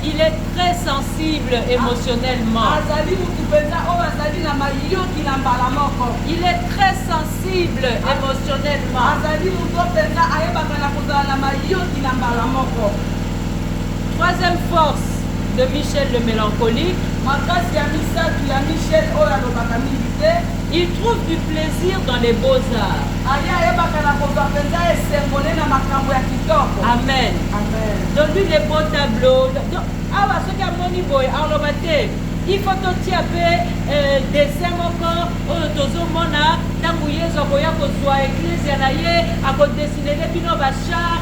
Il est très sensible émotionnellement. Il est très sensible émotionnellement. Troisième force de Michel le mélancolique, il trouve du plaisir dans les beaux-arts. Amen. Donne-lui les beaux tableaux. Il faut que tu aies des sémocons, tozomona, tanguye zokoya kozwa église na ye, a dessiner les bino bachar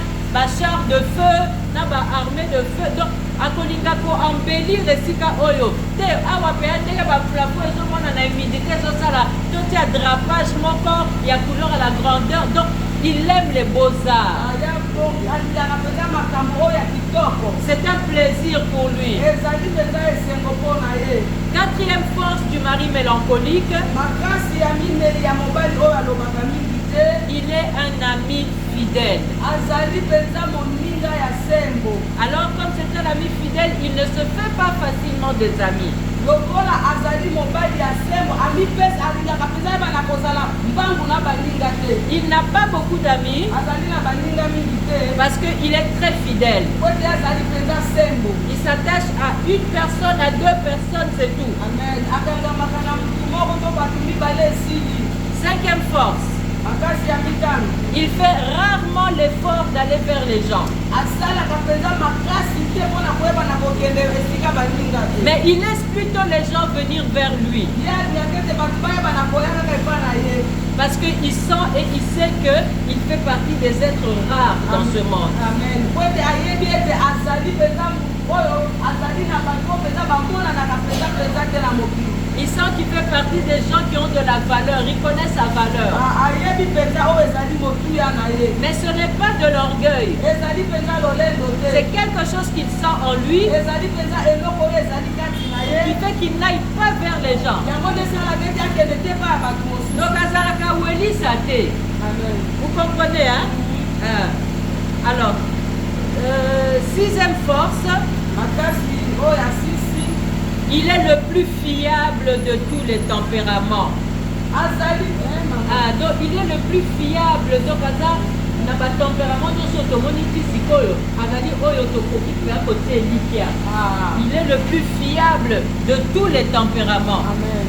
de feu, na ba armée de feu. Donc akolinga ko embellir esika oyo. Te awa pe ate ba plafond ezomona na humidité ezosala. To tia drapage moko ya couleur à la grandeur. Donc il aime les beaux-arts. C'est un plaisir pour lui. Quatrième force du mari mélancolique, il est un ami fidèle. Alors comme c'est un ami fidèle, il ne se fait pas facilement des amis. Il n'a pas beaucoup d'amis parce qu'il est très fidèle. Il s'attache à une personne, à deux personnes, c'est tout. Cinquième force, il fait rarement l'effort d'aller vers les gens. Mais il laisse plutôt les gens venir vers lui. Parce qu'il sent et il sait qu'il fait partie des êtres rares dans ce monde. Il sent qu'il fait partie des gens qui ont de la valeur, il connaît sa valeur. Mais ce n'est pas de l'orgueil. C'est quelque chose qu'il sent en lui qui fait qu'il n'aille pas vers les gens. Donc, vous comprenez, hein? Alors, sixième force, il est le plus fiable de tous les tempéraments. Donc il est le plus fiable. Donc na ba tempérament il est le plus fiable de tous les tempéraments. Amen.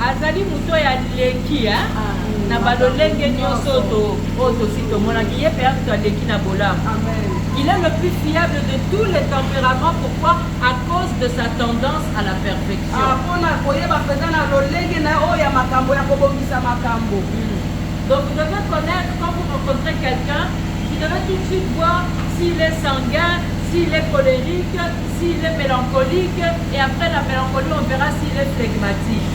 Azali muto ya leki na balolenge nyoso to sito monaki ye pe to leki na bolam. Il est le plus fiable de tous les tempéraments. Pourquoi? À cause de sa tendance à la perfection. Donc vous devez connaître, quand vous rencontrez quelqu'un, vous devez tout de suite voir s'il est sanguin, s'il est colérique, s'il est mélancolique, et après la mélancolie, on verra s'il est flegmatique.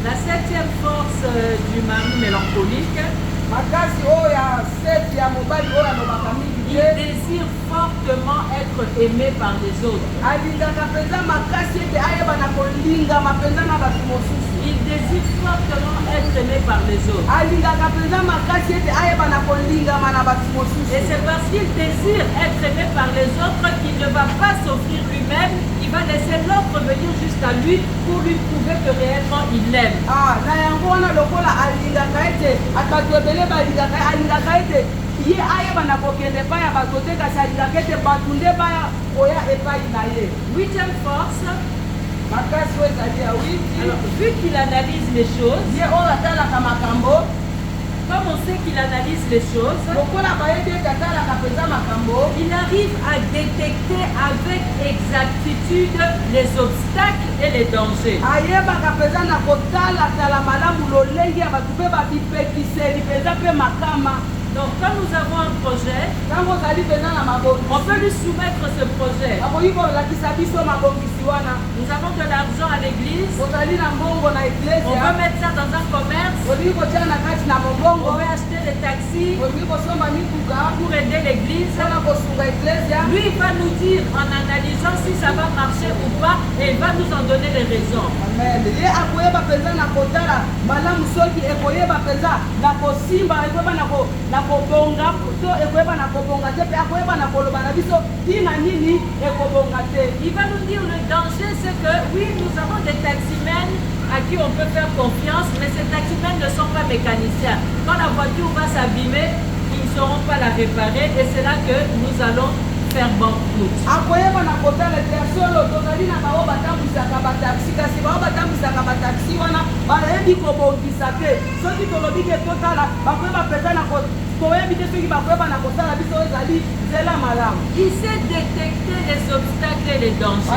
La septième force du mari mélancolique, il désire fortement être aimé par les autres. Il désire fortement être aimé par les autres. Et c'est parce qu'il désire être aimé par les autres qu'il ne va pas s'offrir lui-même. Il va laisser l'autre venir jusqu'à lui pour lui prouver que réellement il l'aime. Huitième force. Alors, vu qu'il analyse les choses, comme on sait qu'il analyse les choses, il arrive à détecter avec exactitude les obstacles et les dangers. Donc quand nous avons un projet, on peut lui soumettre ce projet. Nous avons de l'argent à l'église, on veut mettre ça dans un commerce, on veut acheter des taxis pour aider l'église. Lui, il va nous dire en analysant si ça va marcher ou pas et il va nous en donner les raisons. Amen. Il va nous dire le danger, c'est que oui, nous avons des taximens à qui on peut faire confiance, mais ces taximens ne sont pas mécaniciens. Quand la voiture va s'abîmer, ils ne sauront pas la réparer et c'est là que nous allons faire banqueroute. Il sait détecter les obstacles et les dangers.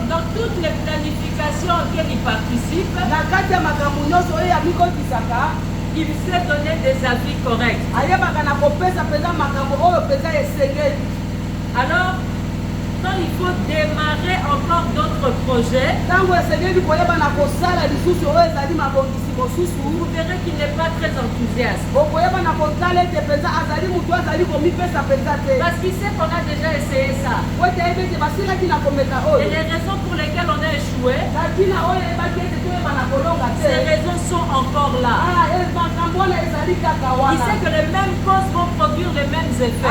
Dans toutes les planifications auxquelles il participe, il sait donner des avis corrects. Alors, quand il faut démarrer encore d'autres projets, vous verrez qu'il n'est pas très enthousiaste. Parce qu'il sait qu'on a déjà essayé ça. Et les raisons pour lesquelles on a échoué, ces raisons sont encore là. Il sait que les mêmes causes vont produire les mêmes effets.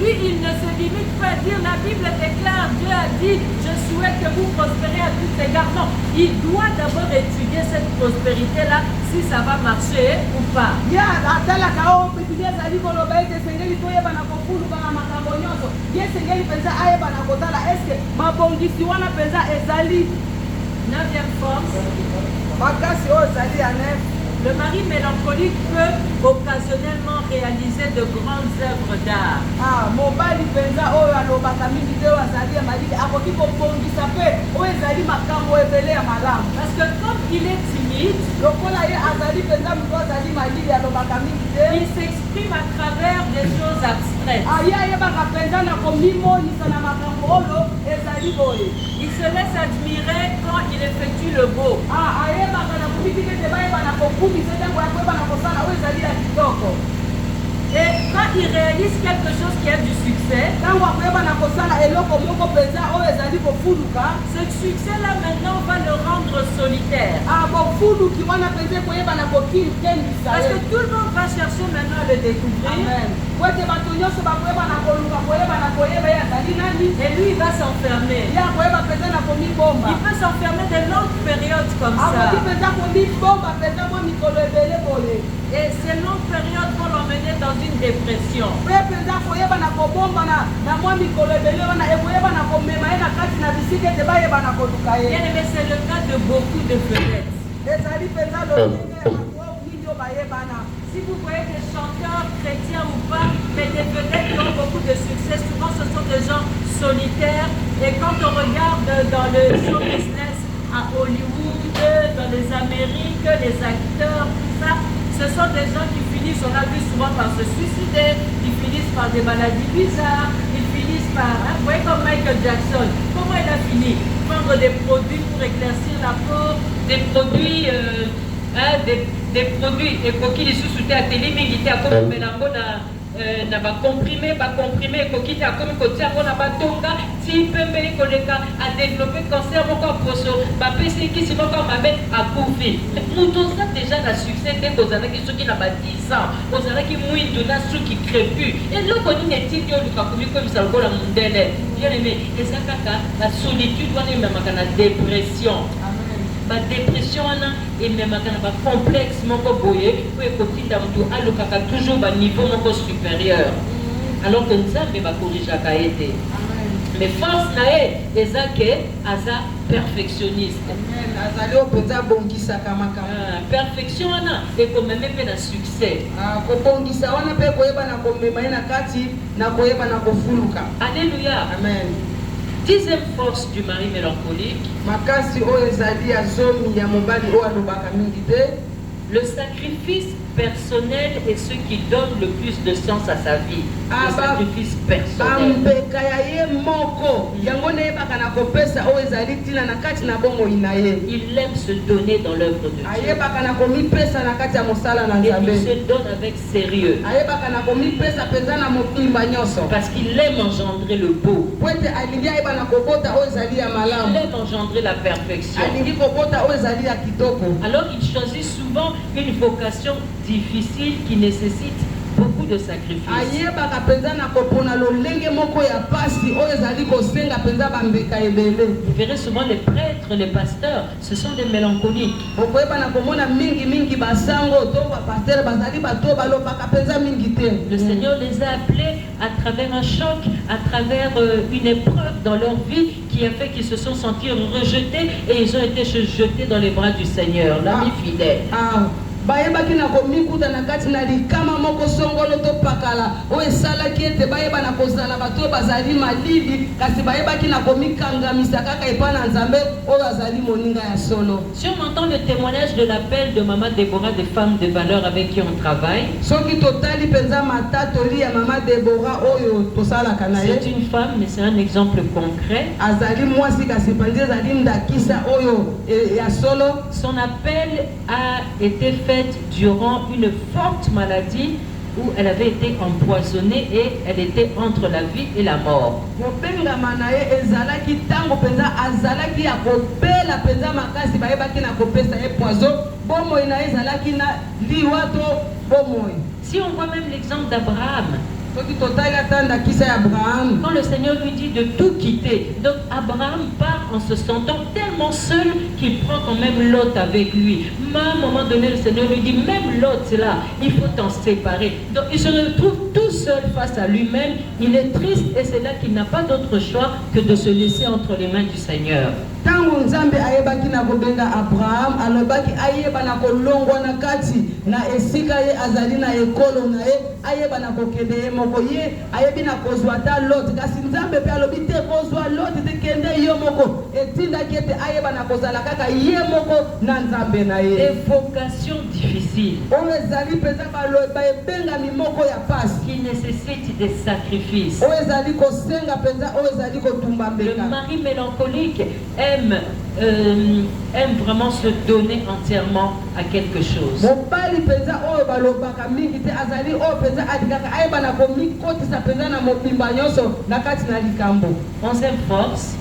Lui, il ne se limite pas à dire la Bible déclare, Dieu a dit, je souhaite que vous prospérez à tous égards. Non, il doit d'abord étudier cette prospérité-là, si ça va marcher ou pas. Neuvième force. Le mari mélancolique peut occasionnellement réaliser de grandes œuvres d'art. Parce que comme il est timide, il s'exprime à travers des choses abstraites. Il se laisse admirer quand il effectue le beau. Et quand il réalise quelque chose qui a du succès, ce succès-là maintenant va le rendre solitaire. Parce que tout le monde va chercher maintenant à le découvrir. Et lui, il va s'enfermer. Il peut s'enfermer de longues périodes comme ça. Et ces longues périodes vont l'emmener dans une dépression. Bien aimé, c'est le cas de beaucoup de vedettes. Si vous voyez des chanteurs chrétiens ou pas, mais des vedettes qui ont beaucoup de succès, souvent ce sont des gens solitaires. Et quand on regarde dans le show business à Hollywood, dans les Amériques, les acteurs, tout ça, ce sont des gens qui finissent, on a vu souvent par se suicider, ils finissent par des maladies bizarres, ils finissent par, vous voyez comme Michael Jackson, comment il a fini? Prendre des produits pour éclaircir la peau, des produits, des produits, et pour qu'ils sous-soutent à télé, mais il était à comme mélango na ba comprimé kokite a comme côté on a ba tonga ti pembe koleka a développé cancer moko poso ba pesi ki si moko mabe a couver nous ça déjà la succès dès qu'on a qui ceux qui n'a pas 10 ans on a qui mouille de na ceux qui crépus et là qu'on est dit yo luka comme ça ko la mondele bien aimé et ça kaka la solitude on est même à la dépression. La dépression et même un complexe moko boye pour écouter toujours à niveau moko supérieur alors que nous avons corriger à aider mais force nae ezake aza perfectionniste perfection et quand même un succès alléluia amen. Dixième force du mari mélancolique, le sacrifice personnel est ce qui donne le plus de sens à sa vie. Le sacrifice personnel. Il aime se donner dans l'œuvre de Dieu. Et il se donne avec sérieux. Parce qu'il aime engendrer le beau. Il aime engendrer la perfection. Alors il choisit souvent une vocation difficile qui nécessite beaucoup de sacrifices. Vous verrez souvent les prêtres, les pasteurs, ce sont des mélancoliques. Le Seigneur les a appelés à travers un choc, à travers une épreuve dans leur vie qui a fait qu'ils se sont sentis rejetés et ils ont été jetés dans les bras du Seigneur, l'ami fidèle. bayebaki na komikuta na kati na likama moko songolo to pakala o esalaki ete bayeba na kozala bato bazali malili kasi bayebaki na komikangamisa kaka epa na nzambe o bazali moninga ya solo. Si on entend le témoignage de l'appel de Maman Déborah, des femmes de valeur avec qui on travaille, soki totali penza matatoli ya Maman Déborah oyo tosala kanaye, c'est une femme mais c'est un exemple concret. Azali mwasi kasi panzi azali ndakisa oyo ya solo. Son appel a été fait durant une forte maladie où elle avait été empoisonnée et elle était entre la vie et la mort. Si on voit même l'exemple d'Abraham, quand le Seigneur lui dit de tout quitter, donc Abraham part en se sentant tellement seul qu'il prend quand même Lot avec lui. Mais à un moment donné, le Seigneur lui dit, même Lot là, il faut t'en séparer. Donc il se retrouve tout seul face à lui-même, il est triste et c'est là qu'il n'a pas d'autre choix que de se laisser entre les mains du Seigneur. Tango nzambe ayebaki na kobenga Abraham alobaki ayeba na kolongwa na kati na esika ye azali na ekolo na ye ayeba na kokende ye moko ye ayebi na kozwa ta Lot kasi nzambe pe alobi te kozwa Lot te kende yo moko etinda kete ayeba na kozala kaka ye moko na nzambe na ye. Des vocations difficiles o ezali peza baloba ebenga mi moko ya pasi qui nécessitent des sacrifices. o ezali kosenga peza o ezali kotumba mbeka. Le mari mélancolique aime vraiment se donner entièrement à quelque chose. Onzième force.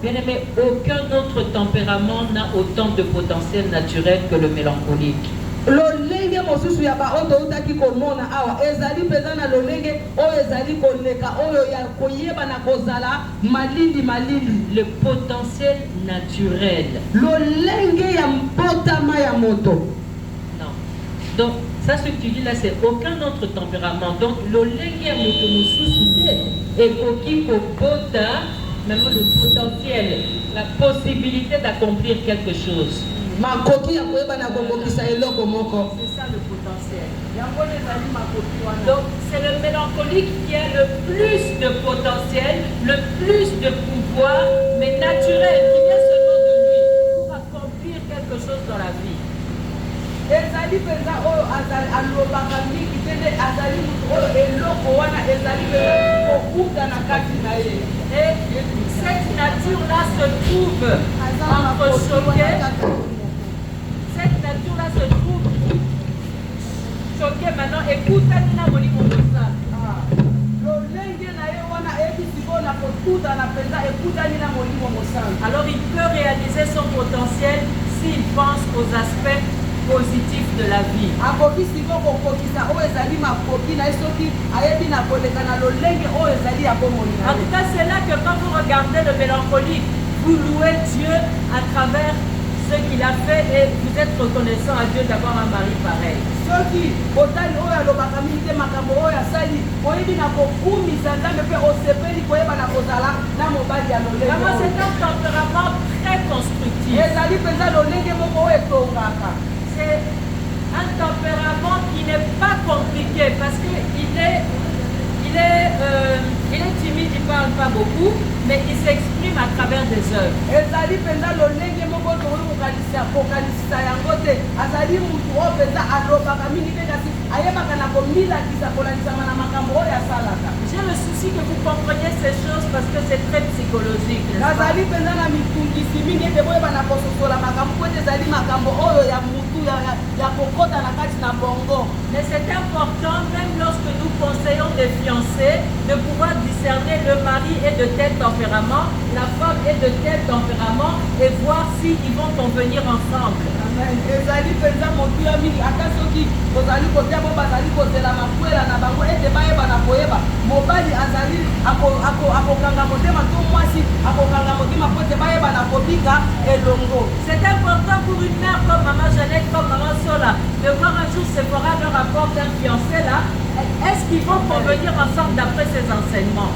Bien aimé, aucun autre tempérament n'a autant de potentiel naturel que le mélancolique. Lolenge mosusu ya ba oto utaki komona awa ezali pezana lolenge o ezali koleka oyo ya koyeba na kozala malili malili. Le potentiel naturel. Lolenge ya mbotama ya moto. Non. Donc ça ce que tu dis là c'est aucun autre tempérament. Donc lolenge ya moto mosusu te ekoki kobota même le potentiel, la possibilité d'accomplir quelque chose. Makoki ya koyeba na kobokisa eloko moko. C'est ça le potentiel. Donc c'est le mélancolique qui a le plus de potentiel, le plus de pouvoir, mais naturel, qui vient seulement de lui pour accomplir quelque chose dans la vie. Ezali penza oyo azali alobaka mingi tende azali oyo eloko wana ezali penza kokuta na kati na ye. Et cette nature-là se trouve entre choqué. Cette nature-là se trouve choquée maintenant. Écoute, alors il peut réaliser son potentiel s'il pense aux aspects positifs de la vie. En tout cas, c'est là que quand vous regardez le mélancolique, vous louez Dieu à travers ce qu'il a fait et vous êtes reconnaissant à Dieu d'avoir un mari pareil. Vraiment, c'est un tempérament très constructif. C'est un tempérament qui n'est pas compliqué parce qu'il est timide, il parle parle pas beaucoup, mais il s'exprime à travers des œuvres. ezali mpenza lolenge moko tokoki kokanisa yango te azali mutu oyo mpenza alobaka mingi te kasi ayebaka na komilakisa kolanisama na makambo oyo asalaka. J'ai le souci que vous compreniez ces choses parce que c'est très psychologique. nazali mpenza na mitungisi mingi ete boyeba na kososola makambo po ete ezali makambo oyo ya mutu ya kokota na kati na bongo. Mais c'est important, même lorsque nous conseillons des fiancés, de pouvoir discerner le mari est de tel tempérament, la femme est de tel tempérament et voir s'ils vont convenir ensemble. Amen. ezali mpenza motuya mingi ata soki tozali kotia bo bazali kozela makwela na bango ete bayeba na koyeba mobali azali akokanga motema to mwasi akokanga motema po ete bayeba na kobika elongo. C'est important pour une mère comme maman Jeannette, comme maman Sola, de voir un jour Sephora leur apporte un fiancé là. Est-ce qu'ils vont convenir ensemble d'après ces enseignements?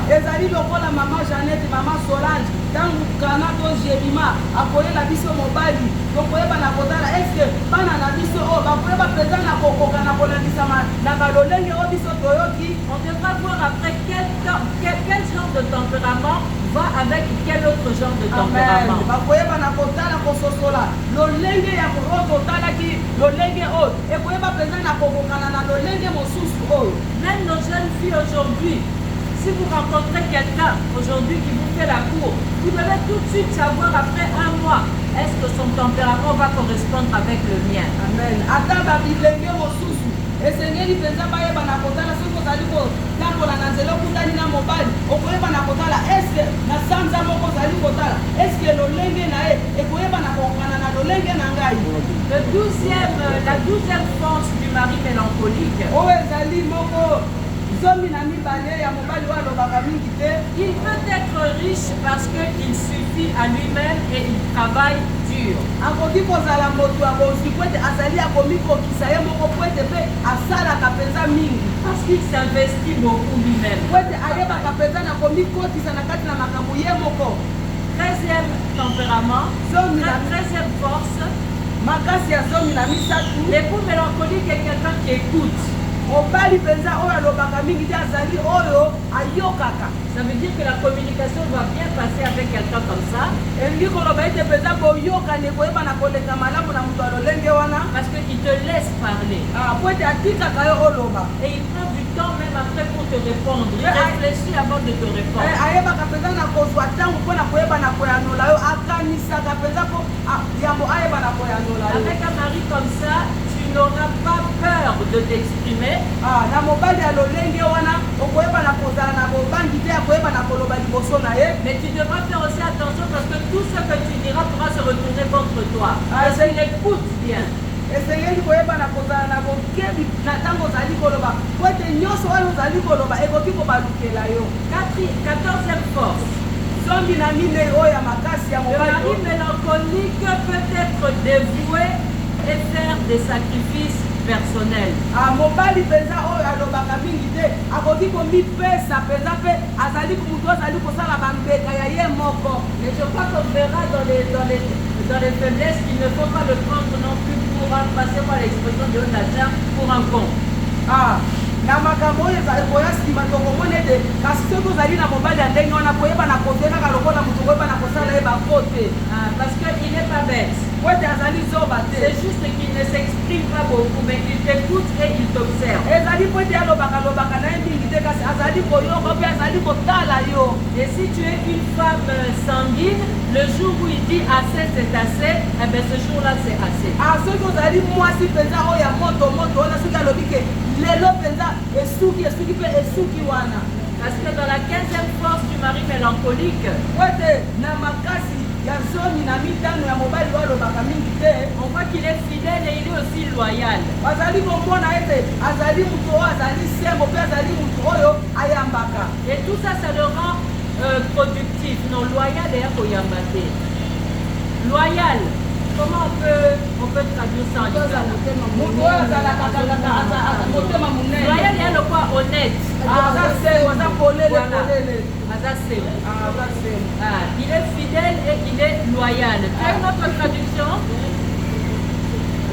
ezali lokola mama Jeannette mama Solange ntango kana to Jemima akoyela biso mobali tokoyeba na kotala eske bana na biso oyo bakoyeba mpenza na kokoka na kolakisama na balolenge oyo biso toyoki. On devra voir après quel genre de tempérament va avec quel autre genre de tempérament. bakoyeba na kotala kososola lolenge ya oyo totalaki lolenge oyo ekoyeba mpenza na kokokana na lolenge mosusu oyo. Même nos jeunes filles aujourd'hui, si vous rencontrez quelqu'un aujourd'hui qui vous fait la cour, vous devez tout de suite savoir après un mois, est-ce que son tempérament va correspondre avec le mien. Amen. ata babilenge mosusu esengeli mpenza bayeba na kotala soki ozali kotambola na nzela okutani na mobali okoyeba na kotala eske na sanza moko ozali kotala eske lolenge na ye ekoyeba na kokokana na lolenge na ngai. La 12e force du mari mélancolique, oyo ezali moko zomi na mibale ya mobali oyo alobaka mingi te. il peut être riche parce qu'il suffit à lui-même et il travaille dur. akoki kozala moto ya bozwi po ete azali akomikokisa ye moko po ete mpe asalaka mpenza mingi Parce qu'il s'investit beaucoup lui-même. po ete ayebaka mpenza na komikotisa na kati na makambo ye moko. 13e tempérament, Zomi na 13e force, makasi ya zomi na misatu. l'époux mélancolique est quelqu'un qui écoute. mobali mpenza oyo alobaka mingi te azali oyo ayokaka. Ça veut dire que la communication va bien passer avec quelqu'un comme ça. elingi koloba ete mpenza boyokani ekoyeba na koleka malamu na moto alolenge wana Parce qu'il te laisse parler. po ete atikaka yo oloba. Et il prend du temps même après pour te répondre. Il réfléchit avant de te répondre. ayebaka mpenza na kozwa ntango mpo na koyeba na koyanola yo akanisaka mpenza mpo yambo ayeba na koyanola yo. Avec un mari comme ça, tu n'auras pas peur de t'exprimer. na mobali ya lolenge wana okoyeba na kozala na bobangi te ya koyeba na koloba liboso na ye. Mais tu devras faire aussi attention parce que tout ce que tu diras pourra se retourner contre toi. Parce qu'il écoute bien. esengeli koyeba na kozala na bokebi na ntango ozali koloba po ete nyonso oyo ozali koloba ekoki kobalukela yo. 14e force. zomi na minei oyo ya makasi ya Le mobali mari mélancolique peut être dévoué et faire des sacrifices personnels. mobali mpenza oyo alobaka mingi te akoki komipesa mpenza mpe azali motu azali kosala bambeka ya ye moko. Mais je crois qu'on verra dans les faiblesses qu'il ne faut pas le prendre non plus pour un, passez-moi l'expression de haut achat, pour un con. na makambo oyo ekoya nsima tokomona ete kasi soki ozali na mobali ya ndenge wana koyeba na kote kaka lokola moto koyeba na kosala ye bakote. Parce qu'il n'est pas bête. po ete azali zoba te. C'est juste qu'il ne s'exprime pas beaucoup, mais il t'écoute et il t'observe. ezali po ete alobaka na ye mingi te kasi azali koyoka mpe azali kotala yo. Et si tu es une femme sanguine, le jour où il dit assez, c'est assez, eh bien ce jour-là, c'est assez. soki ozali mwasi mpenza oyo ya moto wana soki alobi ke lelo mpenza esuki mpe esuki wana. Parce que dans la 15e force du mari mélancolique, po ete na makasi ya zomi na mitano ya mobali oyo alobaka mingi te. on voit qu'il est fidèle et il est aussi loyal. bazali komona ete azali moto oyo azali sembo mpe azali moto oyo ayambaka. Et tout ça, ça le rend productif. Non, loyal et akoyambate. Loyal. Comment on peut traduire ça en lingala? moto oyo azalaka motema monene. Loyal, il y a le quoi honnête. aza sembo aza polele. Il est fidèle et il est loyal. Tu as une autre traduction?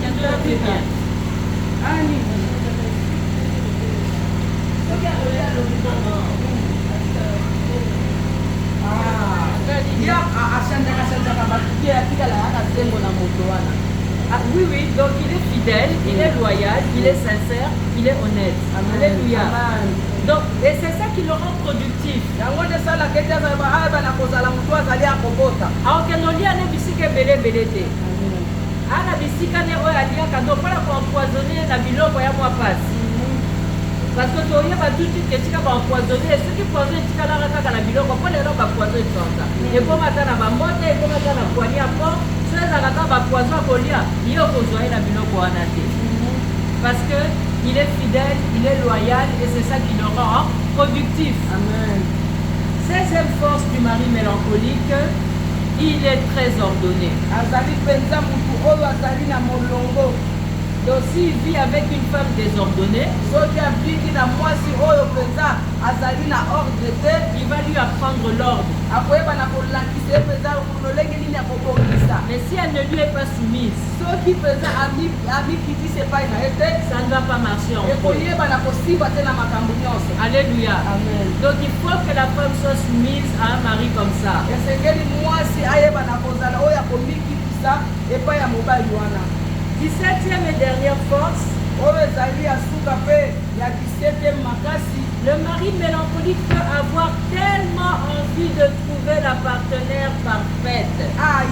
Très bien. nini? ya ashanjaka batuki atikala yaka nzembo na moto wana. Ah, oui, oui, donc il est fidèle, il est loyal, il est sincère, il est honnête. Amen. Alléluia. Amen. Donc, et c'est ça qui le rend productif. yango nde esala kete ayeba na kozala motu azali akobota. aokende olia ne bisika ebele te ana bisika ne oyo aliaka ndo mpona koempoisonne na biloko ya mwa pasi parce que toyeba tuti ke tika baempoisonne soki poison etikalaka kaka na biloko mpo lelo bapoison etonza ekoma ata na bambote ekoma ata na poani ya po so ezalaka bapoison akolia ye okozwa ye na biloko wana te parce que il est fidèle, il est loyal et c'est ça qui le rend productif. Amen. 16e force du mari mélancolique, il est très ordonné. azali penza mutu oyo azali na molongo. Donc s'il vit avec une femme désordonnée, soki abiki na mwasi oyo penza azali na ordre te, il va lui apprendre l'ordre. akoyeba na kolakisa ye penza lolenge nini akobongisa. Mais si elle ne lui est pas soumise, soki penza amikitisa epai na ye te, ça ne va pas marcher en fait. ekoyeba na kosimba te na makambo nyonso. Alléluia. Amen. Donc il faut que la femme soit soumise à un mari comme ça. esengeli mwasi ayeba na kozala oyo akomikitisa epai ya mobali wana. 17e et dernière force, oyo ezali ya suka mpe ya 17e makasi. le mari mélancolique peut avoir tellement envie de trouver la partenaire parfaite.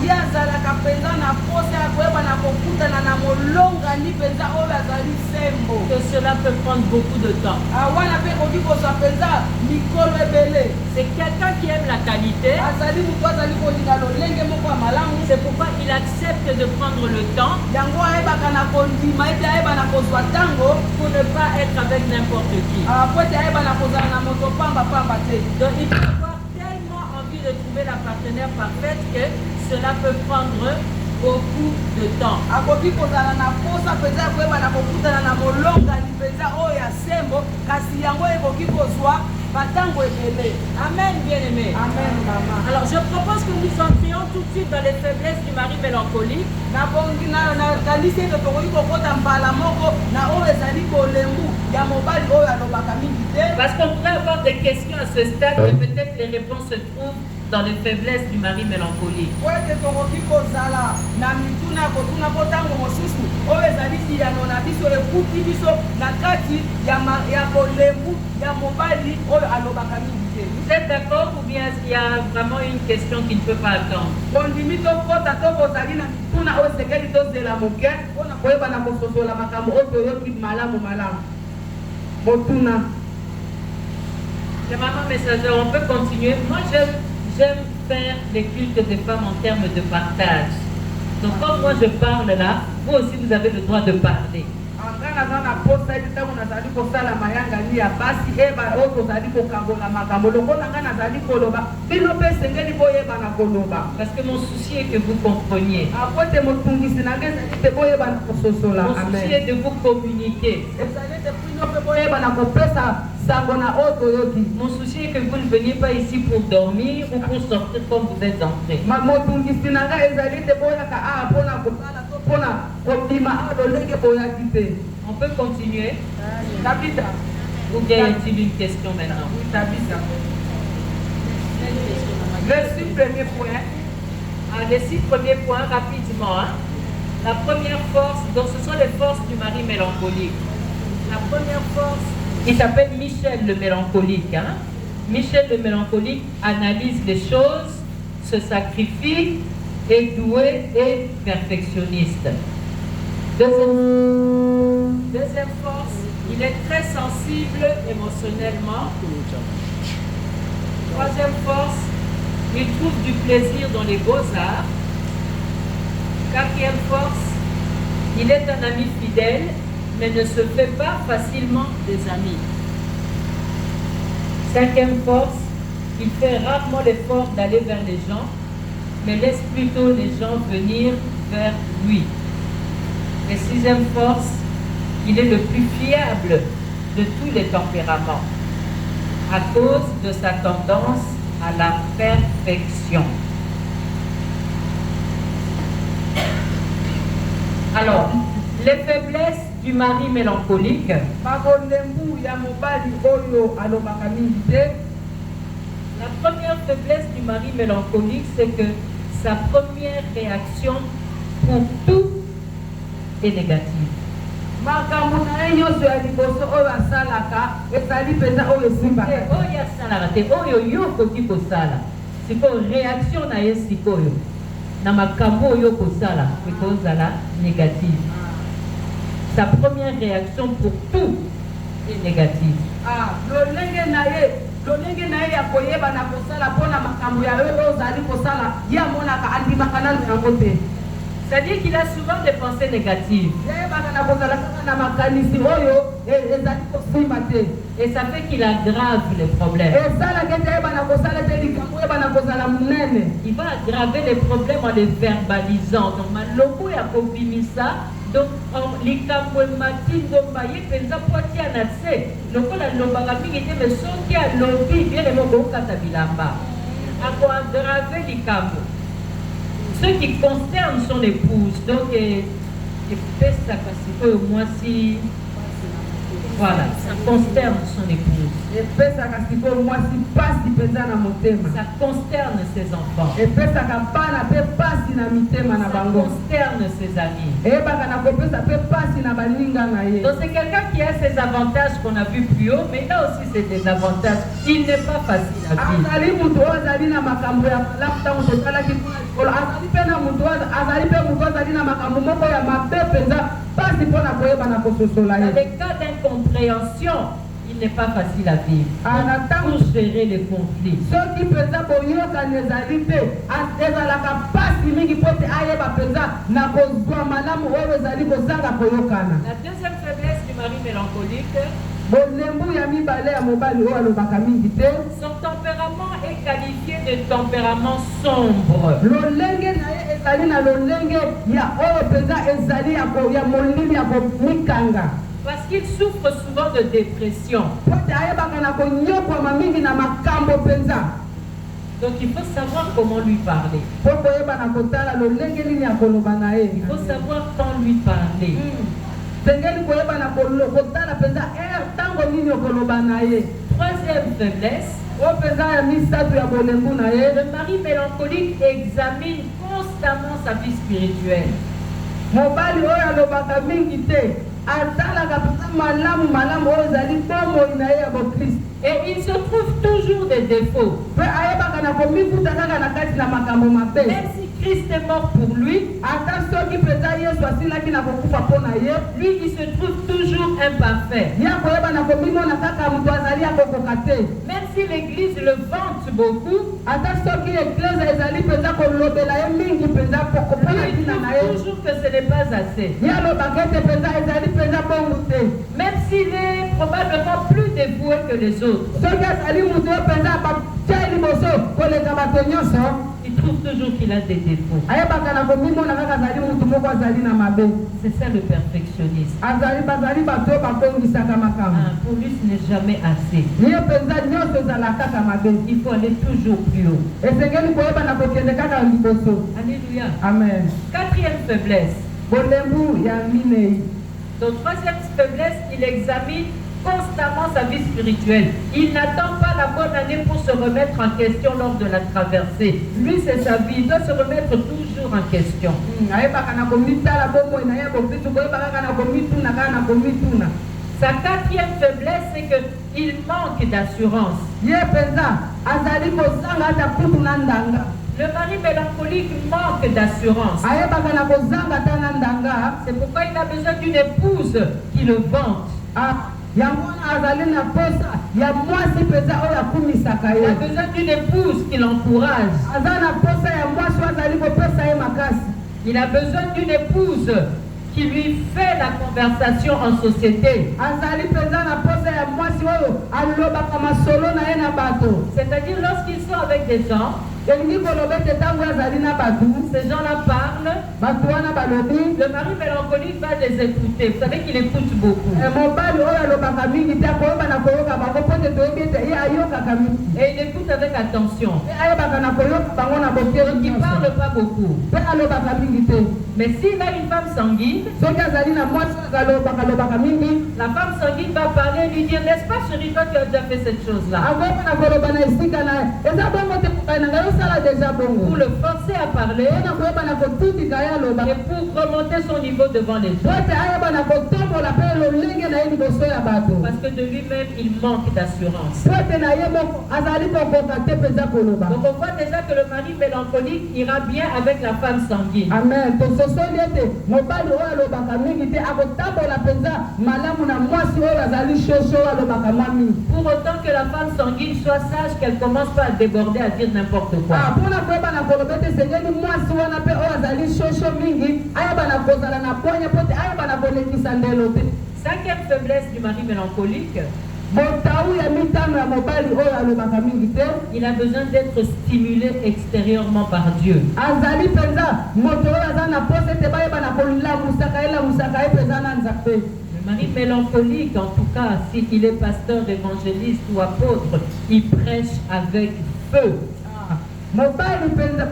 ye azalaka mpenza na posa ya koyeba na kokutana na molongani mpenza oyo azali sembo. Que cela peut prendre beaucoup de temps. wana mpe ekoki kozwa mpenza mikolo ebele. C'est quelqu'un qui aime la qualité. azali motu azali kolinga lolenge moko ya malamu. C'est pourquoi il accepte de prendre le temps yango ayebaka na kondima ete ayeba na kozwa ntango pour ne pas être avec n'importe qui. po ete ayeba na kozala na moto pamba te. Donc il peut avoir tellement envie de trouver la partenaire parfaite que cela peut prendre beaucoup de temps. akoki kozala na posa mpenza ya koyeba na kokutana na molongani mpenza oyo ya sembo, kasi yango ekoki kozwa batango ebele. Amen, bien-aimé. Amen, mama. Alors je propose que nous entrions tout de suite dans les faiblesses du mari mélancolique. nabongi nakanisi ete tokoki kokota mbala moko na oyo ezali kolembu ya mobali oyo alobaka mingi te. Parce qu'on pourrait avoir des questions à ce stade, mais peut-être les réponses se trouvent dans les faiblesses du mari mélancolique. po ete tokoki kozala na mituna ya kotuna po ntango mosusu oyo ezali tiyano na biso ekuti biso na kati ya kolembu ya mobali oyo alobaka mingi te. Vous êtes d'accord ou bien il y a vraiment une question qui ne peut pas attendre? kondimi tokota to kozali na mituna oyo esekeli tozela moke mpona koyeba na kososola makambo oyo toyoki malamu motuna. Les mamans messagères, on peut continuer. Moi, j'aime faire les cultes des femmes en termes de partage. Donc, quand moi je parle là, vous aussi vous avez le droit de parler. nga naza na posa ete ntango nazali kosala mayangani ya basi oyo tozali kokangola makambo lokola nga nazali koloba bino mpe esengeli boyebana koloba. Parce que mon souci est que vous compreniez. apo ete motungisi na nga ezali te boyebana kososola. Mon souci est de vous communiquer. ezali ete bino mpe boyebana kopesa sango na oyo toyoki. Mon souci est que vous ne veniez pas ici pour dormir ou pour sortir comme vous êtes entrés. motungisi na nga ezali ete boyaka awa mpona kosala to mpona kobima awa lolenge boyaki te. On peut continuer? Tabita. Ou bien y a-t-il une question maintenant? Oui, Tabita. Le 6 premiers points. Les 6 premiers points, rapidement. Hein. La première force, donc ce sont les forces du mari mélancolique. La première force, il s'appelle Michel le mélancolique. Hein. Michel le mélancolique analyse les choses, se sacrifie, est doué et perfectionniste. Deuxième force, il est très sensible émotionnellement. Troisième force, il trouve du plaisir dans les beaux-arts. Quatrième force, il est un ami fidèle, mais ne se fait pas facilement des amis. Cinquième force, il fait rarement l'effort d'aller vers les gens, mais laisse plutôt les gens venir vers lui. Et sixième force, il est le plus fiable de tous les tempéraments, à cause de sa tendance à la perfection. Alors, les faiblesses du mari mélancolique. makolembu ya mobali oyo alobaka mingi te. La première faiblesse du mari mélancolique, c'est que sa première réaction pour tout est négative. makambo na ye nyonso ya liboso oyo asalaka ezali mpenza oyo esimbaka oyo asalaka te oyo yo okoki kosala sikoyo réaction na ye sikoyo na makambo oyo kosala ekozala négative. Sa première réaction pour tout est négative. lolenge na ye ya koyeba na kosala mpona makambo ya oyo ozali kosala ye amonaka andimaka nano yango te. C'est-à-dire qu'il a souvent des pensées négatives. Et ça fait qu'il aggrave les problèmes. Il va aggraver les problèmes en les verbalisant. Donc, maloko ya kobimisa. Donc, likambo mati ngomba ye penza poati anase. Lokola lobaka mingi te mais soki a lobi bien le moko kata bilamba. Ako aggraver likambo. Ce qui concerne son épouse, donc voilà, ça concerne son épouse. Ça concerne ses enfants. Ça concerne ses amis. Donc c'est quelqu'un qui a ses avantages qu'on a vu plus haut, mais là aussi c'est des avantages. Il n'est pas facile à vivre. Dans les cas d'incompréhension, il n'est pas facile à vivre. Pour gérer les conflits. La deuxième faiblesse du mari mélancolique, son tempérament est qualifié de tempérament sombre. Parce qu'il souffre souvent de dépression. Donc il faut savoir comment lui parler. Il faut savoir quand lui parler. Troisième faiblesse, le mari mélancolique examine constamment sa vie spirituelle. Et il se trouve toujours des défauts. Même si Christ est mort pour lui, lui il se trouve toujours imparfait. Même si l'église le vante beaucoup, il trouve toujours que ce n'est pas assez. Même s'il est probablement plus dévoué que les autres, il trouve toujours qu'il a des défauts. C'est ça le perfectionnisme. Pour lui, ce n'est jamais assez. Il faut aller toujours plus haut. Alléluia. Amen. Quatrième faiblesse. Donc, troisième faiblesse, il examine constamment sa vie spirituelle. Il n'attend pas la bonne année pour se remettre en question lors de la traversée. Lui, c'est sa vie. Il doit se remettre toujours en question. Sa quatrième faiblesse, c'est qu'il manque d'assurance. Le mari mélancolique manque d'assurance. C'est pourquoi il a besoin d'une épouse qui le vante. Il a besoin d'une épouse qui l'encourage. Il a besoin d'une épouse qui lui fait la conversation en société. C'est-à-dire lorsqu'ils sont avec des gens, ces gens-là parlent, le mari mélancolique va les écouter. Vous savez qu'il écoute beaucoup. Et il écoute avec avec attention. ayebaka na koyoka bango na bokebi Donc il ne parle pas beaucoup. mpe alobaka mingi te. Mais s'il a une femme sanguine, soki azali na mwasi alobaka mingi, la femme sanguine va parler et lui dire, n'est-ce pas chérie, toi tu as déjà fait cette chose-là. akoyeba na koloba na esika na ye eza bongo te kokai na ngai osala deja bongo Pour le forcer à parler mpo na koyeba na kotindika ye aloba et pour remonter son niveau devant les po gens. ete ayeba na kotombola mpe lolenge na ye liboso ya bato Parce que de lui-même, il manque d'assurance. po ete na ye moko azali kokoka te mpenza koloba. Donc on voit déjà que le mari mélancolique ira bien avec la femme sanguine. Amen. tososoli ete mobali oyo alobaka mingi te akotambola mpenza malamu na mwasi oyo azali shosho oyo alobaka mwa mingi. Pour autant que la femme sanguine soit sage, qu'elle commence pas à déborder, à dire n'importe quoi. mpona koyeba na koloba ete esengeli mwasi wana mpe oyo azali shosho mingi ayeba na kozala na ponya po ete ayeba na kolekisa ndelo te. Cinquième faiblesse du mari mélancolique, botau ya mitano ya mobali oyo alobaka mingi te il a besoin d'être stimulé extérieurement par Dieu. azali mpenza moto oyo aza na posa ete bayeba na kolamusaka ye mpenza na nzambe. Le mari mélancolique, en tout cas, s'il est pasteur, évangéliste ou apôtre, il prêche avec feu. mobali mpenza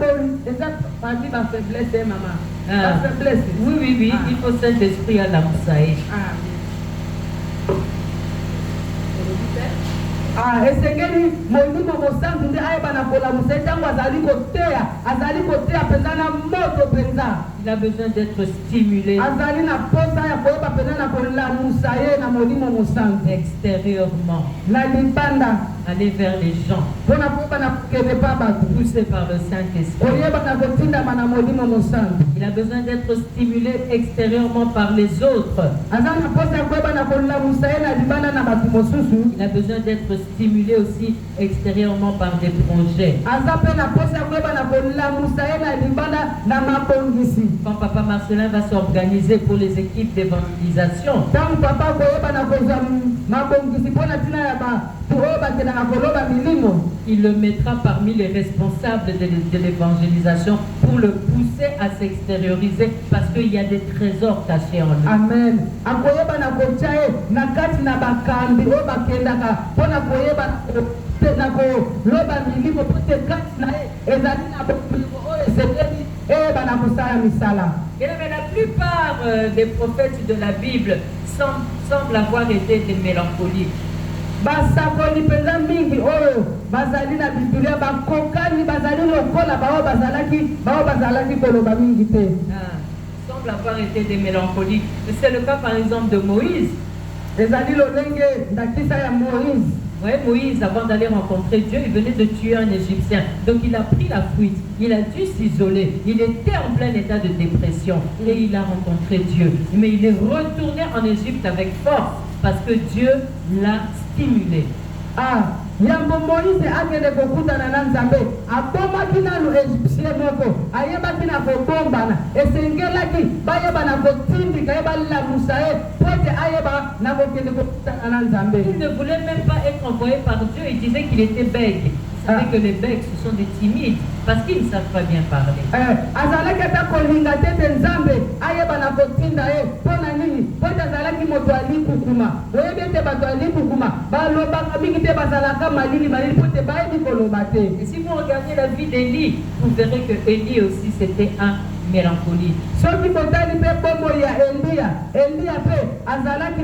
eza parmi bafaiblesse ye mama bafaiblesse. Oui, il faut Saint-Esprit à la moussaïe. esengeli molimo mosantu nde ayeba na kolamusa ye ntango azali koteya mpenza na moto mpenza. Il a besoin d'être stimulé azali na posa ya koyeba mpenza na kolamusa ye na molimo mosantu extérieurement, na libanda aller vers les gens, mpona koyeba na kokende pa bato poussé par le Saint-Esprit. koyeba na kotindama na molimo mosantu. Il a besoin d'être stimulé extérieurement par les autres. aza na posa ya koyeba na kolamusa ye na libanda na bato mosusu. Il a besoin d'être stimulé aussi extérieurement par des projets. aza mpe na posa ya koyeba na kolamusa ye na libanda na mabongisi. Quand Papa Marcelin va s'organiser pour les équipes d'évangélisation, ntango papa koyeba na kozwa mabongisi mpo na ntina ya bato oyo bakendaka koloba milimo, il le mettra parmi les responsables de l'évangélisation pour le pousser à s'extérioriser parce qu'il y a des trésors cachés en lui. amen. akoyeba na kotia ye na kati na bakambi oyo bakendaka mpo na koyeba na koloba milimo po te kati na ye ezali na bolingo oyo esengeli eyeba na kosala misala. Mais la plupart des prophètes de la Bible semblent avoir été des mélancoliques. basakoli mpenza mingi oyo bazali na bibilia bakokani bazali lokola bao bazalaki koloba mingi te. Semblent avoir été des mélancoliques. C'est le cas par exemple de Moïse. ezali lolenge ndakisa ya Moïse. Ouais, Moïse, avant d'aller rencontrer Dieu, il venait de tuer un Égyptien. Donc il a pris la fuite. Il a dû s'isoler. Il était en plein état de dépression. Et il a rencontré Dieu. Mais il est retourné en Égypte avec force parce que Dieu l'a stimulé. yambo Moïse akende kokutana na nzambe abomaki nanu Egyptien moko ayebaki na kobombana esengelaki bayeba na kotindika ye balamusa ye po ete ayeba na kokende kokutana na nzambe. Il ne voulait même pas être envoyé par Dieu. Il disait qu'il était bègue. Vous savez que les bègues, ce sont des timides parce qu'ils ne savent pas bien parler. azalaki ata kolinga te te nzambe ayeba na kotinda ye mpo na nini po ete azalaki moto alikukuma. oyebi ete bato alikukuma balobaka mingi te bazalaka malili po ete bayebi koloba te. Et si vous regardez la vie d'Élie, vous verrez que Élie aussi c'était un mélancolique. soki botali mpe bombo ya Eliya mpe azalaki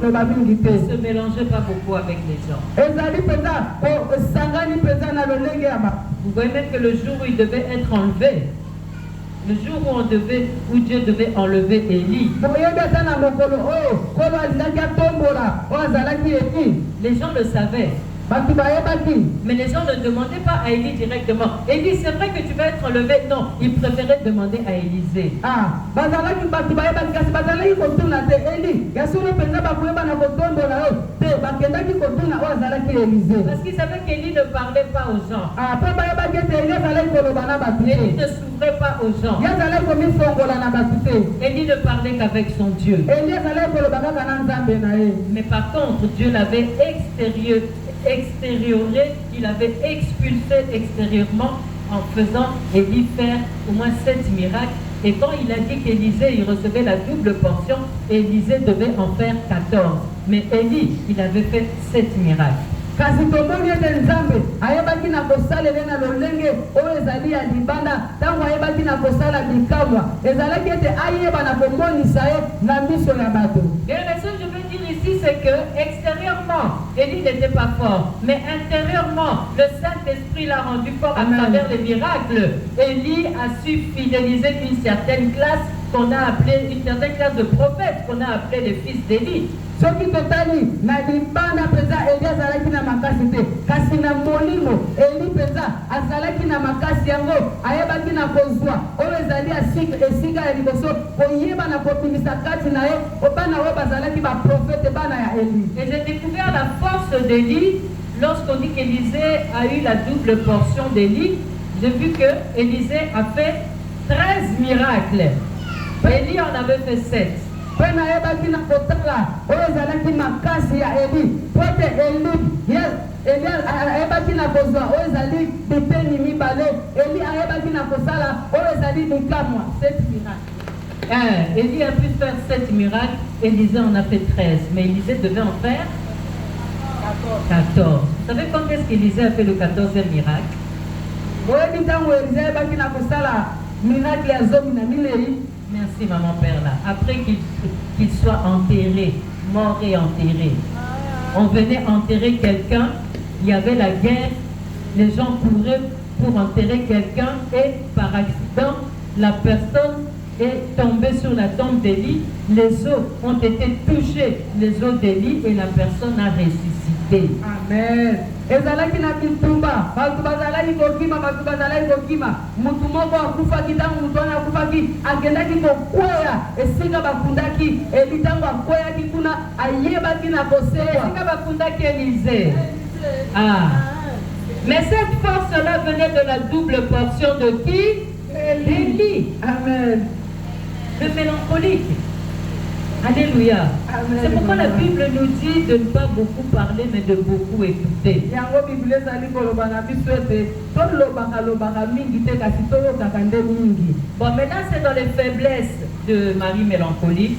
koloba mingi te. Il ne se mélangeait pas beaucoup avec les gens. ezali mpenza esangani mpenza na lolenge ya Vous voyez même que le jour où il devait être enlevé, le jour où Dieu devait enlever Élie, boyebi ata na mokolo oyo kolo alingaki atombola oyo azalaki Eli, les gens le savaient. bato bayebaki. Mais les gens ne demandaient pas à Élie directement. Élie, c'est vrai que tu vas être enlevé. Non, ils préféraient demander à Élisée. bazalaki bato bayebaki kasi bazalaki kotuna te Eli ya solo mpenza bakoyeba na kotombola oyo te bakendaki kotuna oyo azalaki Élisée. Parce qu'ils savaient qu'Élie ne parlait pas aux gens. mpo bayebaki ete Eli azalaki koloba na bato te. Élie ne s'ouvrait pas aux gens. ye azalaki komisongola na bato te. Élie ne parlait qu'avec son Dieu. Eli azalaki koloba kaka na nzambe na ye. Mais par contre, Dieu l'avait extérioré, il avait expulsé extérieurement en faisant Élie faire au moins 7 miracles. Et quand il a dit qu'Élisée il recevait la double portion, Élisée devait en faire 14. Mais Élie, il avait fait 7 miracles. kasi tomoni ete nzambe ayebaki na kosalela na lolenge oyo ezali ya libanda ntango ayebaki na kosala bikamwa ezalaki ete ayeba na komonisa ye na miso ya bato. Et la chose que je veux dire ici, c'est que extérieurement, Élie n'était pas fort, mais intérieurement, le Saint-Esprit l'a rendu fort à travers les miracles. Élie a su fidéliser une certaine classe qu'on a appelée, une certaine classe de prophètes qu'on a appelé les fils d'Élie. Soki totali na libanda peza Eli azalaki na makasi te kasi na molimo Eli peza azalaki na makasi yango ayebaki na kozwa oyo ezali esika ya liboso koyeba na kobimisa kati na ye obana oyo bazalaki baprofete bana ya Eli. Et j'ai découvert la force d'Élie lorsqu'on dit qu'Élisée a eu la double portion d'Élie. J'ai vu que Élisée a fait 13 miracles. Élie en avait fait 7. Pena ayebaki na kotala oyo ezalaki makasi ya Eli pote Eli ayebaki na kozwa oyo ezali biteni mibale Eli ayebaki na kosala oyo ezali bikamwa 7 miracles. Élie a pu faire 7 miracles, Élisée en a fait 13, mais Élisée devait en faire 14. Vous savez quand est-ce qu'Élisée a fait le 14e miracle? Oyebi ntango Élisée ayebaki na kosala miracle ya zomi na milei. Merci maman Père là. Après qu'il soit enterré, mort et enterré. On venait enterrer quelqu'un, il y avait la guerre, les gens couraient pour enterrer quelqu'un et par accident, la personne est tombée sur la tombe d'Élie, les os ont été touchés, les os d'Élie et la personne a ressuscité. Amen. Ezalaki na bitumba, batu bazalaki kokima, batu bazalaki kokima. Mutu moko akufaki tango mutu wana akufaki, agendaki kokweya, esika bakundaki, Eli tango akweyaki kuna, ayebaki na kosewa. Esika bakundaki Élisée. Ah. Mais cette force-là venait de la double portion de qui? Élie. Amen. Le mélancolique. Alléluia. C'est pourquoi la Bible nous dit de ne pas beaucoup parler, mais de beaucoup écouter. Bon, maintenant c'est dans les faiblesses de Marie mélancolique.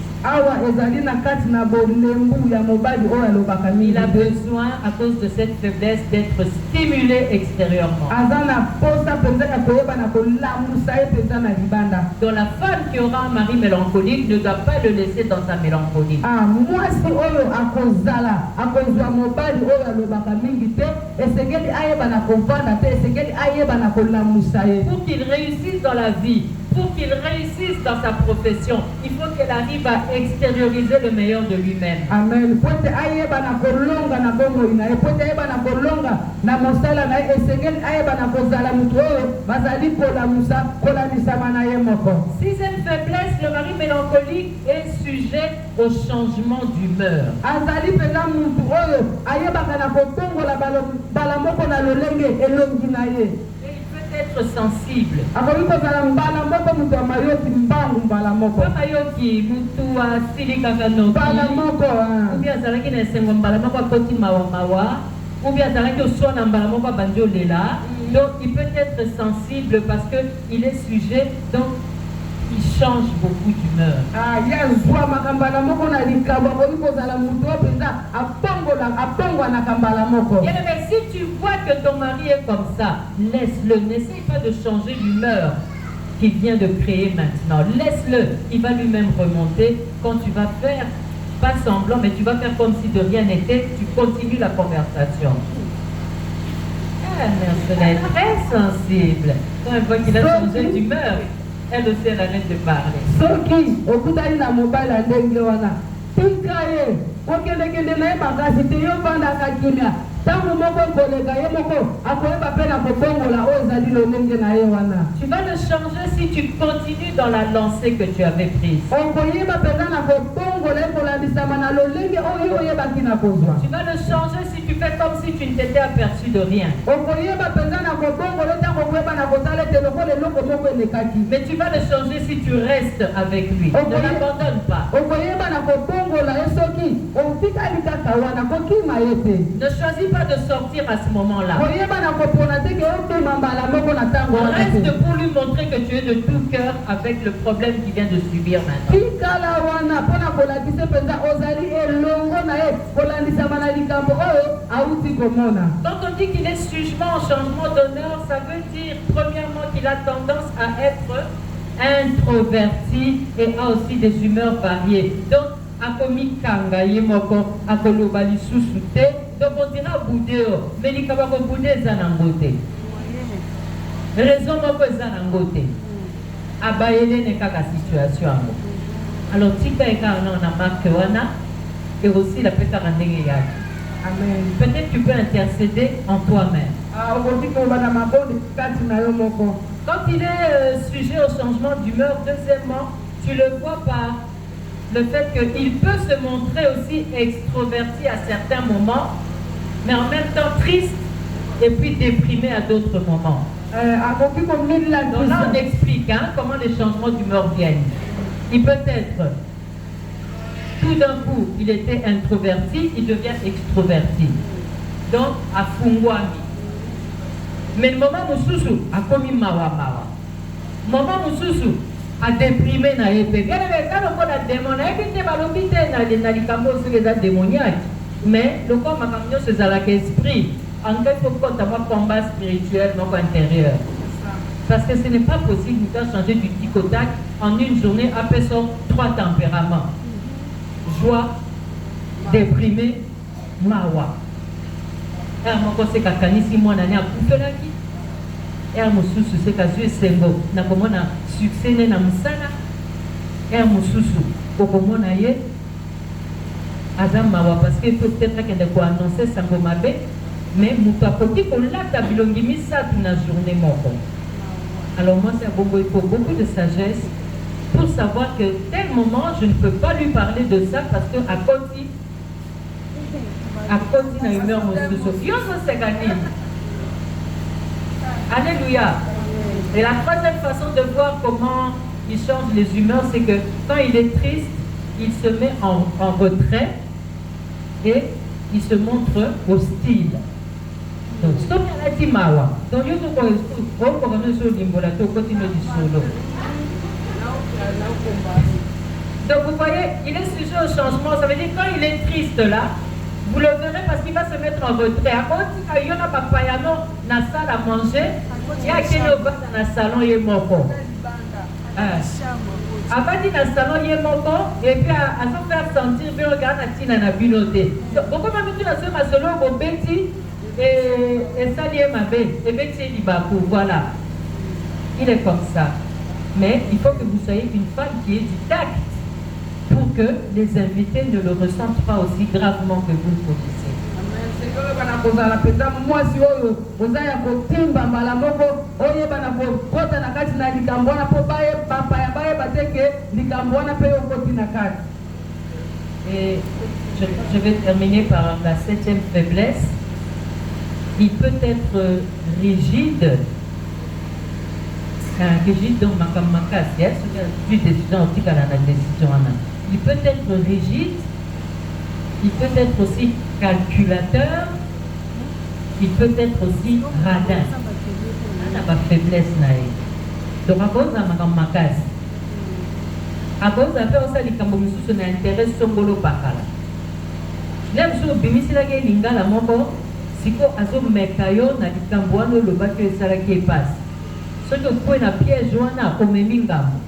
Il a besoin, à cause de cette faiblesse, d'être stimulé extérieurement. Donc la femme qui aura un mari mélancolique ne doit pas le laisser dans sa mélancolie. Pour qu'il réussisse dans la vie, pour qu'il réussisse dans sa profession, il faut qu'elle arrive à extérioriser le meilleur de lui-même. Amen. Sixième faiblesse, le mari mélancolique est sujet au changement d'humeur. Être sensible. Donc il peut être sensible parce qu'il est sujet, donc il change beaucoup d'humeur. Mais si tu vois que ton mari est comme ça, laisse-le. N'essaye pas de changer l'humeur qu'il vient de créer maintenant. Laisse-le. Il va lui-même remonter. Quand tu vas faire, pas semblant, mais tu vas faire comme si de rien n'était, tu continues la conversation. Elle est très sensible. Quand elle voit qu'il a changé d'humeur, elle aussi, elle arrête de parler. Soki, okutani na mobile ya ndenge wana. Tikaye, okende na ye makasi te yo banda kakimia. Tango moko koleka ye moko akoyeba pe na kobongola oyo ezali lolenge na ye wana. Tu vas le changer si tu continues dans la lancée que tu avais prise. Okoyeba peza na kobongola ekolandisama na lolenge oyo oyebaki na kozwa. Tu vas le changer si tu fais comme si tu ne t'étais aperçu de rien. Okoyeba peza na kobongola tango koyeba na kotala te lokole loko moko elekaki. Mais tu vas le changer si tu restes avec lui. Ne l'abandonne pas. Okoyeba na kobongola esoki otikali kaka wana kokima yete. Ne choisis pas de sortir à ce moment-là. Reste pour lui montrer que tu es de tout cœur avec le problème qu'il vient de subir maintenant. on dit qu'il est sujet au changement d'honneur, ça veut dire premièrement qu'il a tendance à être introverti et a aussi des humeurs variées. Donc, akomi kanga yemoko akoloba lisusu te, donc on dira boudéo, mais les kabako boudé zanangote. Raison moko zanangote. Abayele ne kaka situation. Alors, tika eka on a marqué wana et aussi la peta randenge yaki. Amen. Peut-être tu peux intercéder en toi-même. Quand il est sujet au changement d'humeur, deuxièmement, tu le vois par le fait qu'il peut se montrer aussi extroverti à certains moments, mais en même temps triste et puis déprimé à d'autres moments. Donc là, on explique comment les changements d'humeur viennent. Il peut être, tout d'un coup, il était introverti, il devient extroverti. Donc, à Fungwami. Mais le moment où Soussou a commis Mawa. Moment où Soussou a déprimé na épée. Bien évidemment, quand on a démon, mais le corps m'a camion c'est à l'esprit. En quelque sorte, avoir combat spirituel, non intérieur. Parce que ce n'est pas possible de changer du tic au tac en une journée après ça 3 tempéraments. Joie, déprimé, mawa. Et mon conseil kakanisi moi nani a coupé la qui. Et mon sous c'est kazu sengo. Na comment na succès ne na musana. Et mon sous comment na ye. Adam mawa parce que peut-être qu'il y a de quoi annoncer sango mabe. Mais muta poti ko la tabilongi misa toute la journée moko. Alors moi c'est il faut beaucoup de sagesse pour savoir que tel moment je ne peux pas lui parler de ça parce que à côté na humeur mon sous. Alléluia. Et la troisième façon de voir comment il change les humeurs, c'est que quand il est triste, il se met en retrait et il se montre hostile. Donc, stop la timawa. Donc, il faut continuer du solo. Donc, vous voyez, il est sujet au changement. Ça veut dire quand il est triste là, vous le verrez parce qu'il va se mettre en retrait. À côté, il y a un papayano dans la salle à manger. Il y a quelqu'un dans le salon, il est mort. Avant dit dans le salon, il est mort. Et puis, à se faire sentir, il regarde la tine à la biloté. Donc, comment tu as ce masolo au petit et ça lié ma belle. Et bien, c'est Libakou. Voilà. Il est comme ça. Mais il faut que vous soyez une femme qui est du tact pour que les invités ne le ressentent pas aussi gravement que vous le connaissez. Et je vais terminer par la 7e faiblesse. Il peut être rigide. Rigide dans ma casse. Il peut être rigide. Il peut être aussi calculateur. Il peut être aussi radin. On a ma faiblesse. Donc, à cause de ma casse. À cause de ça, les cambomisous sont intéressés sur le bakala. Même si on bimisi la gueule lingala moko, si ko azo mekayo na likamboano le bakio salaki passe. Ce que vous pouvez na piège wana komemingamo.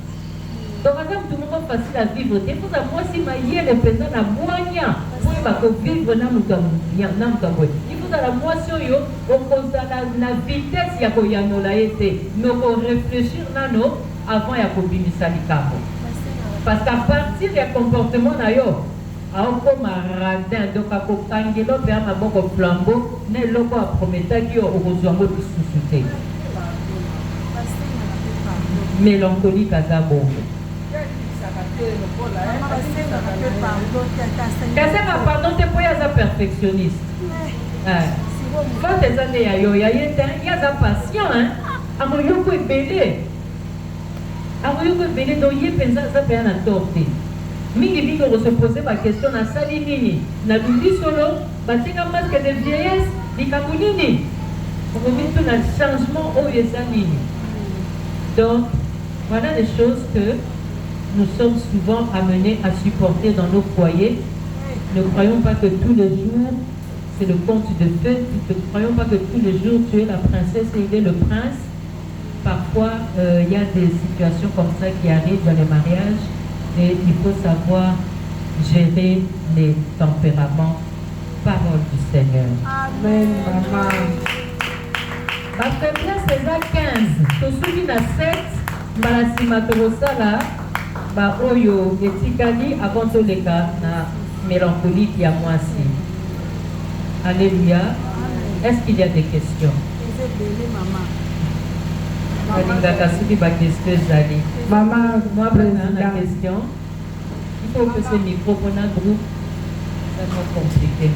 Donc, madame, tout le monde facile à vivre. Et vous avez moi si ma yé les pesants na moyen pour vivre na mutamou. Il faut à la moisson yo, on constate la vitesse ya koyano la été. Mais on réfléchir nano avant ya kobimisa likamo. Parce qu'à partir des comportements d'ailleurs, à comme radin, donc à Kokangelo, à ma bonne flambeau, n'est le quoi prometteur qui a besoin de sous-souter. Mélancolique à Zabo. Kassaka, pardon, t'es pas un perfectionniste. Quand tes années à yo, il y a un patient, hein, à mon yoko est belé. Alors, il y a des gens qui ont torté. Mingi se poser la question na sali nini. Na dundi solo, batika masque de vieillesse, di kamunini. On revient tout le changement au nini. Donc, voilà les choses que nous sommes souvent amenés à supporter dans nos foyers. Ne croyons pas que tous les jours, c'est le conte de fées. Ne croyons pas que tous les jours tu es la princesse et il est le prince. Parfois, il y a des situations comme ça qui arrivent dans les mariages et il faut savoir gérer les tempéraments. Parole du Seigneur. Amen, maman. Ma faiblesse c'est à 15. Je suis à 7. Malasima Torosala. Ba oyo etikali avant toleka na mélancolique ya mwasi. Alléluia. Est-ce qu'il y a des questions? Maman, moi, la question. Il faut que ce micro pour un groupe, c'est tellement compliqué.